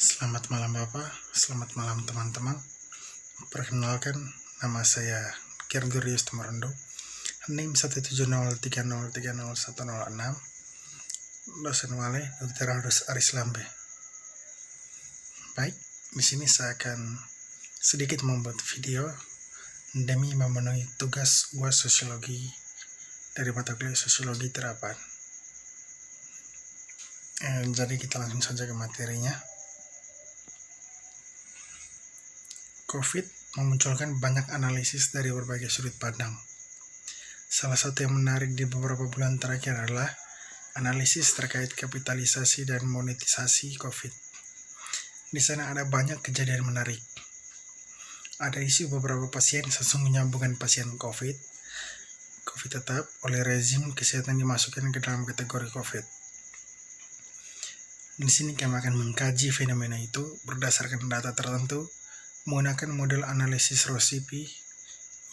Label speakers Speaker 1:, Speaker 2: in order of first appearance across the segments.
Speaker 1: Selamat malam Bapak, selamat malam teman-teman. Perkenalkan, nama saya Gregorius Tumarundo, NIM 17030301006, dosen wale Dr. Aldus Aris Lambe. Baik, di sini saya akan sedikit membuat video demi memenuhi tugas UAS Sosiologi dari mata kuliah Sosiologi Terapan. Jadi kita langsung saja ke materinya. COVID memunculkan banyak analisis dari berbagai sudut pandang. Salah satu yang menarik di beberapa bulan terakhir adalah analisis terkait kapitalisasi dan monetisasi COVID. Di sana ada banyak kejadian menarik. Ada isu beberapa pasien sesungguhnya bukan pasien COVID tetap oleh rezim kesehatan dimasukkan ke dalam kategori COVID. Di sini kami akan mengkaji fenomena itu berdasarkan data tertentu menggunakan model analisis ROCP,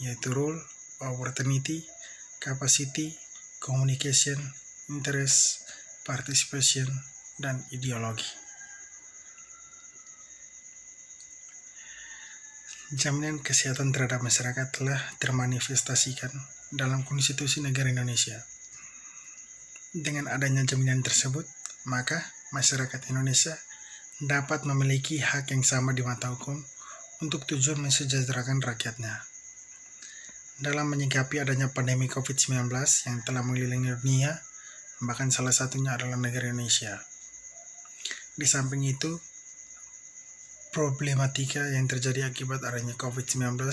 Speaker 1: yaitu Role, Opportunity, Capacity, Communication, Interest, Participation, dan Ideologi. Jaminan kesehatan terhadap masyarakat telah termanifestasikan dalam konstitusi negara Indonesia. Dengan adanya jaminan tersebut, maka masyarakat Indonesia dapat memiliki hak yang sama di mata hukum untuk tujuan mensejahterakan rakyatnya. Dalam menyikapi adanya pandemi COVID-19 yang telah mengelilingi dunia, bahkan salah satunya adalah negara Indonesia. Di samping itu, problematika yang terjadi akibat adanya COVID-19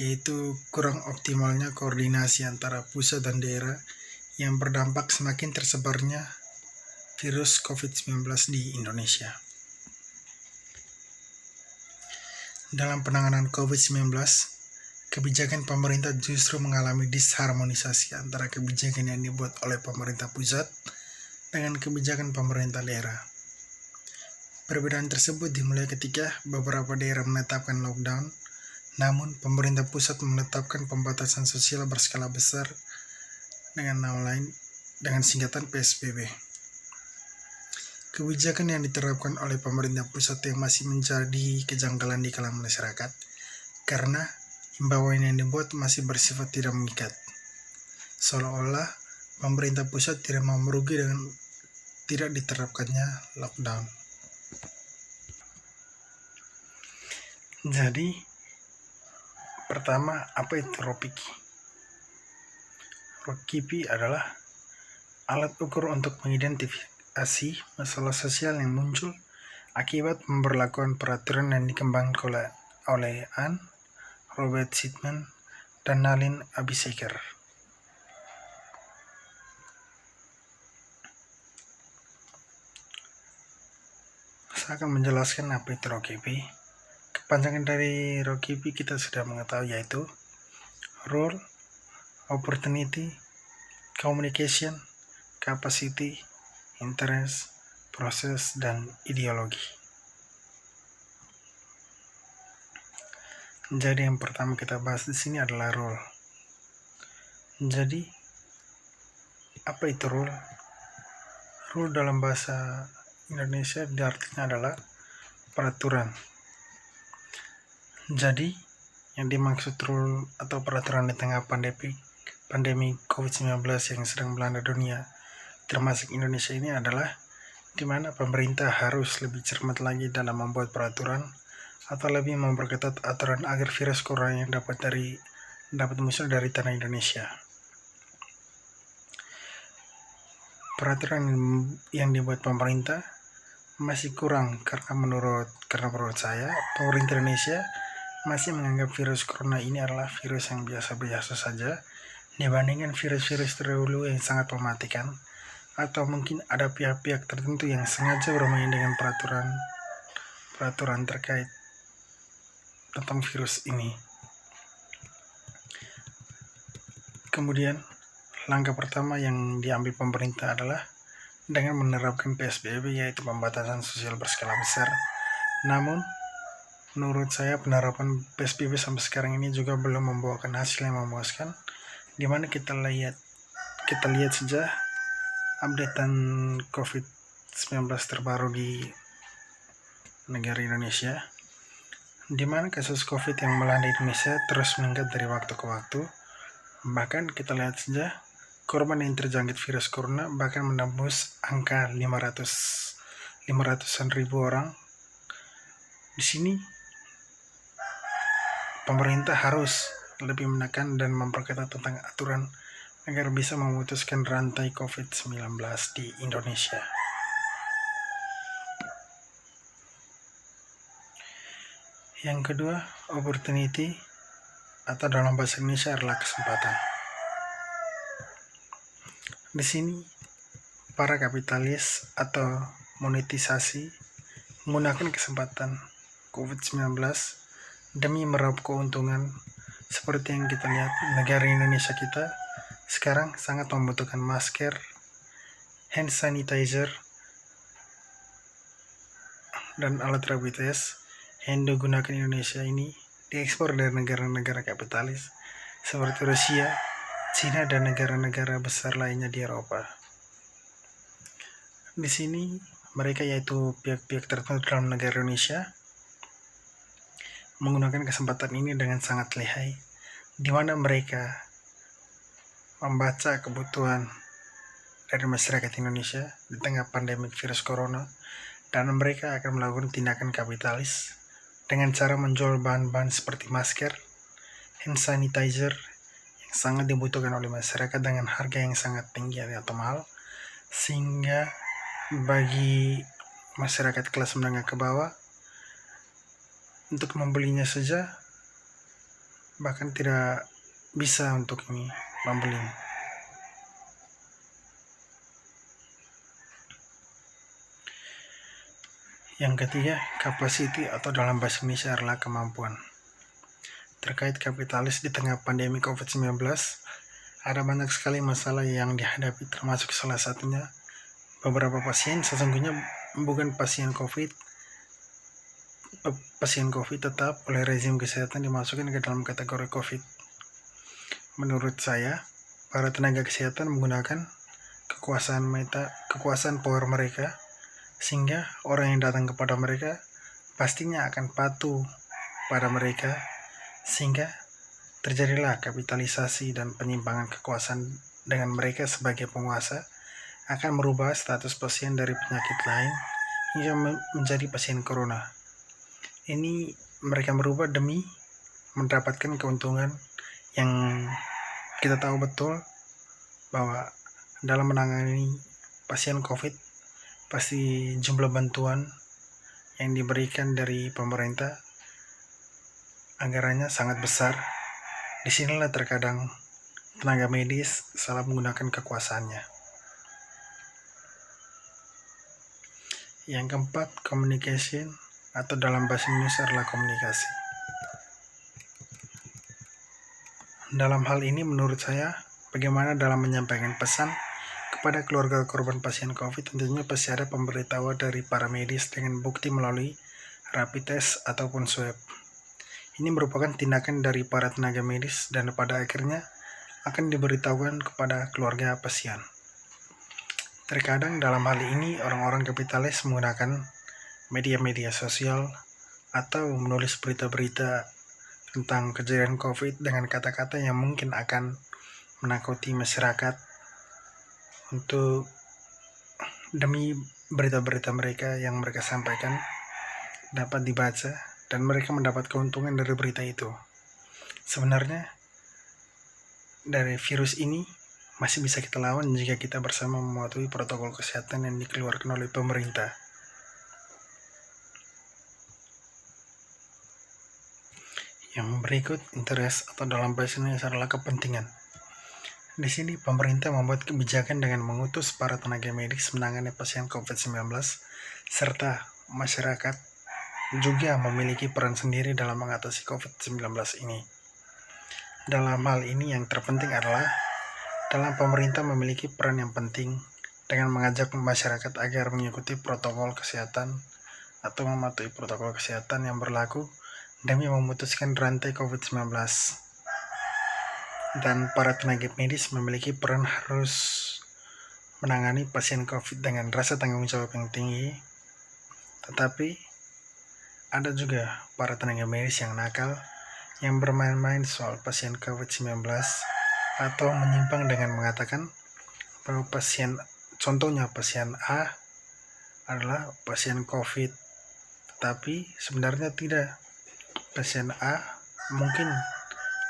Speaker 1: yaitu kurang optimalnya koordinasi antara pusat dan daerah yang berdampak semakin tersebarnya virus COVID-19 di Indonesia. Dalam penanganan COVID-19, kebijakan pemerintah justru mengalami disharmonisasi antara kebijakan yang dibuat oleh pemerintah pusat dengan kebijakan pemerintah daerah. Perbedaan tersebut dimulai ketika beberapa daerah menetapkan lockdown, namun pemerintah pusat menetapkan pembatasan sosial berskala besar dengan nama lain dengan singkatan PSBB. Kebijakan yang diterapkan oleh pemerintah pusat yang masih menjadi kejanggalan di kalangan masyarakat karena himbauan yang dibuat masih bersifat tidak mengikat. Seolah-olah pemerintah pusat tidak mau merugi dengan tidak diterapkannya lockdown. Jadi, pertama, apa itu ROCP? ROCP adalah alat ukur untuk mengidentifikasi masalah sosial yang muncul akibat pemberlakuan peraturan yang dikembangkan oleh Anne, Robert Sidman, dan Nalin Abiseker. Saya akan menjelaskan apa itu ROCP. Kepanjangan dari ROCP kita sudah mengetahui, yaitu Role, Opportunity, Communication, Capacity, Interest, Proses, dan Ideologi. Jadi yang pertama kita bahas di sini adalah role. Jadi apa itu role? Role dalam bahasa Indonesia artinya adalah peraturan. Jadi yang dimaksud rule atau peraturan di tengah pandemi COVID-19 yang sedang melanda dunia, termasuk Indonesia ini adalah di mana pemerintah harus lebih cermat lagi dalam membuat peraturan atau lebih memperketat aturan agar virus corona yang dapat muncul dari tanah Indonesia. Peraturan yang dibuat pemerintah masih kurang karena menurut saya pemerintah Indonesia masih menganggap virus corona ini adalah virus yang biasa-biasa saja dibandingkan virus-virus terdahulu yang sangat mematikan. Atau mungkin ada pihak-pihak tertentu yang sengaja bermain dengan peraturan terkait tentang virus ini. Kemudian, langkah pertama yang diambil pemerintah adalah dengan menerapkan PSBB, yaitu pembatasan sosial berskala besar. Namun, menurut saya penerapan PSBB sampai sekarang ini juga belum membuahkan hasil yang memuaskan, di mana kita lihat saja updatean COVID-19 terbaru di negara Indonesia, di mana kasus COVID yang melanda Indonesia terus meningkat dari waktu ke waktu. Bahkan kita lihat saja korban yang terjangkit virus corona bahkan menembus angka 500-an ribu orang. Di sini pemerintah harus lebih menekan dan memperketat tentang aturan agar bisa memutuskan rantai COVID-19 di Indonesia. Yang kedua, opportunity atau dalam bahasa Indonesia adalah kesempatan. Di sini para kapitalis atau monetisasi menggunakan kesempatan COVID-19 demi meraup keuntungan. Seperti yang kita lihat, negara Indonesia kita sekarang sangat membutuhkan masker, hand sanitizer, dan alat rapid test yang digunakan Indonesia ini diekspor dari negara-negara kapitalis seperti Rusia, Cina, dan negara-negara besar lainnya di Eropa. Di sini mereka, yaitu pihak-pihak tertentu dalam negara Indonesia, menggunakan kesempatan ini dengan sangat lihai, di mana mereka membaca kebutuhan dari masyarakat Indonesia di tengah pandemi virus corona, dan mereka akan melakukan tindakan kapitalis dengan cara menjual bahan-bahan seperti masker, hand sanitizer yang sangat dibutuhkan oleh masyarakat dengan harga yang sangat tinggi atau mahal, sehingga bagi masyarakat kelas menengah ke bawah untuk membelinya saja bahkan tidak bisa untuk membelinya. Yang ketiga, capacity atau dalam bahasa Indonesia adalah kemampuan. Terkait kapitalis di tengah pandemi COVID-19, ada banyak sekali masalah yang dihadapi, termasuk salah satunya beberapa pasien sesungguhnya bukan pasien COVID. Pasien COVID tetap oleh rezim kesehatan dimasukkan ke dalam kategori COVID. Menurut saya, para tenaga kesehatan menggunakan kekuasaan power mereka, sehingga orang yang datang kepada mereka pastinya akan patuh pada mereka, sehingga terjadilah kapitalisasi dan penyimpangan kekuasaan dengan mereka sebagai penguasa akan merubah status pasien dari penyakit lain hingga menjadi pasien corona. Ini mereka merubah demi mendapatkan keuntungan yang kita tahu betul bahwa dalam menangani pasien COVID pasti jumlah bantuan yang diberikan dari pemerintah anggarannya sangat besar. Disinilah terkadang tenaga medis salah menggunakan kekuasaannya. Yang keempat, communication atau dalam bahasa Indonesia adalah komunikasi. Dalam hal ini menurut saya, bagaimana dalam menyampaikan pesan kepada keluarga korban pasien COVID, tentunya pasti ada pemberitahuan dari para medis dengan bukti melalui rapid test ataupun swab. Ini merupakan tindakan dari para tenaga medis dan pada akhirnya akan diberitahukan kepada keluarga pasien. Terkadang dalam hal ini orang-orang kapitalis menggunakan media-media sosial atau menulis berita-berita tentang kejadian COVID dengan kata-kata yang mungkin akan menakuti masyarakat untuk demi berita-berita mereka yang mereka sampaikan dapat dibaca dan mereka mendapat keuntungan dari berita itu. Sebenarnya dari virus ini masih bisa kita lawan jika kita bersama mematuhi protokol kesehatan yang dikeluarkan oleh pemerintah. Yang berikut, interest atau dalam bahasa Indonesia adalah kepentingan. Di sini pemerintah membuat kebijakan dengan mengutus para tenaga medis menangani pasien COVID-19 serta masyarakat juga memiliki peran sendiri dalam mengatasi COVID-19 ini. Dalam hal ini yang terpenting adalah dalam pemerintah memiliki peran yang penting dengan mengajak masyarakat agar mengikuti protokol kesehatan atau mematuhi protokol kesehatan yang berlaku demi memutuskan rantai COVID-19. Dan para tenaga medis memiliki peran harus menangani pasien COVID dengan rasa tanggung jawab yang tinggi. Tetapi ada juga para tenaga medis yang nakal yang bermain-main soal pasien COVID-19 atau menyimpang dengan mengatakan bahwa contohnya pasien A adalah pasien COVID, tapi sebenarnya tidak. Pasien A mungkin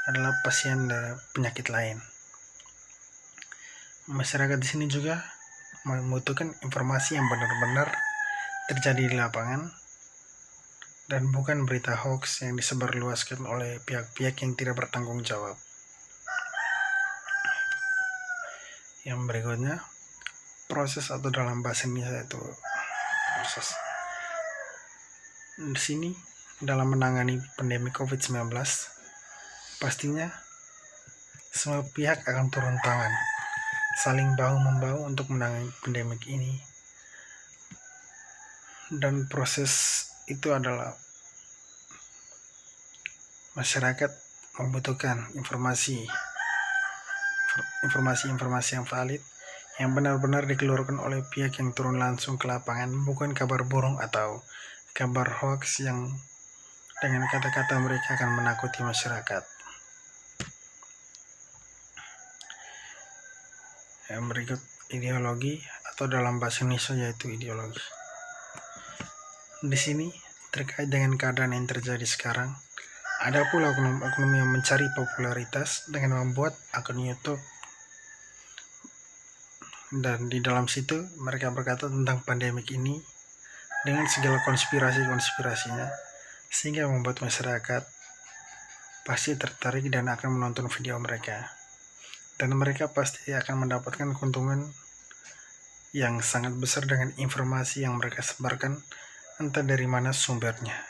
Speaker 1: adalah pasien dari penyakit lain. Masyarakat di sini juga membutuhkan informasi yang benar-benar terjadi di lapangan dan bukan berita hoax yang disebarluaskan oleh pihak-pihak yang tidak bertanggung jawab. Yang berikutnya, proses atau dalam bahasa Indonesia itu proses. Di sini dalam menangani pandemi COVID-19, pastinya semua pihak akan turun tangan, saling bahu-membahu untuk menangani pandemi ini. Dan proses itu adalah masyarakat membutuhkan informasi yang valid yang benar-benar dikeluarkan oleh pihak yang turun langsung ke lapangan, bukan kabar burung atau kabar hoax yang dengan kata-kata mereka akan menakuti masyarakat. Yang berikut, ideologi atau dalam bahasa Indonesia yaitu ideologi. Di sini terkait dengan keadaan yang terjadi sekarang, ada pula oknum-oknum yang mencari popularitas dengan membuat akun YouTube. Dan di dalam situ mereka berkata tentang pandemik ini dengan segala konspirasinya, sehingga membuat masyarakat pasti tertarik dan akan menonton video mereka. Dan mereka pasti akan mendapatkan keuntungan yang sangat besar dengan informasi yang mereka sebarkan, entah dari mana sumbernya.